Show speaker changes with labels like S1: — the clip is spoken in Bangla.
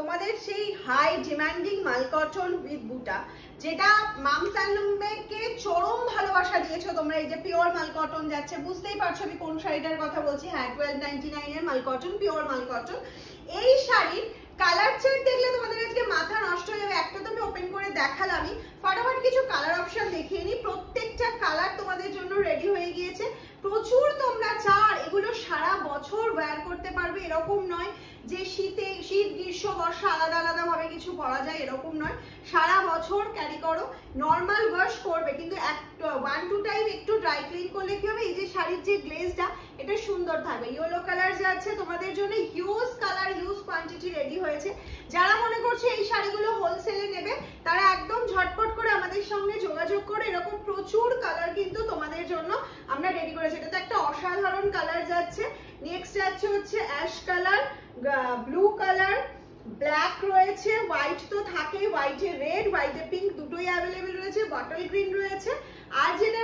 S1: তোমাদের সেই হাই ডিমান্ডিং মাল কটন উইথ বুটা, যেটা মামস অ্যান্ড লুমবেকে চরম ভালোবাসা দিয়েছো তোমরা। এই যে পিওর মাল কটন যাচ্ছে, বুঝতেই পারছো আমি কোন শাড়িটার কথা বলছি। হ্যাঁ, 1299 এর মাল কটন, পিওর মাল কটন। এই শাড়ির কালার চার্ট দেখলে তোমাদের আজকে মাথা নষ্ট হয়ে যাবে। একটা তো আমি ওপেন করে দেখালামই, ফাটাফাট কিছু কালার অপশন দেখিয়ে নিই। প্রত্যেকটা কালার তোমাদের জন্য রেডি হয়ে গিয়েছে। প্রচুর তোমরা চার, এগুলো সারা বছর ওয়্যার করতে পারবে, এরকম নয় যে শীত, গ্রীষ্ম, বর্ষা আলাদা আলাদা ভাবে কিছু পরা যায়, এরকম নয়। সারা বছর ক্যারি করো, নর্মাল ওয়াশ করবে, কিন্তু 1-2 টাইম একটু ড্রাই ক্লিন করলে কি হবে, এই যে শাড়ির যে গ্লেজটা এটা সুন্দর থাকবে। ইয়েলো কালার যাচ্ছে তোমাদের জন্য, huge colour, huge quantity ready হয়েছে। যারা মনে করছে এই শাড়িগুলো হোলসেলে নেবে তারা একদম ঝটপট করে আমাদের সঙ্গে যোগাযোগ করে, এরকম প্রচুর কালার কিন্তু তোমাদের জন্য আমরা রেডি করেছি। এটা তো একটা অসাধারণ কালার যাচ্ছে। নেক্সট যাচ্ছে হচ্ছে ash colour, blue colour, black রয়েছে, হোয়াইট তো থাকে, হোয়াইটে রেড, হোয়াইটে পিঙ্ক দুটোই অ্যাভেলেবেল রয়েছে, বটল গ্রিন রয়েছে। আর যেটা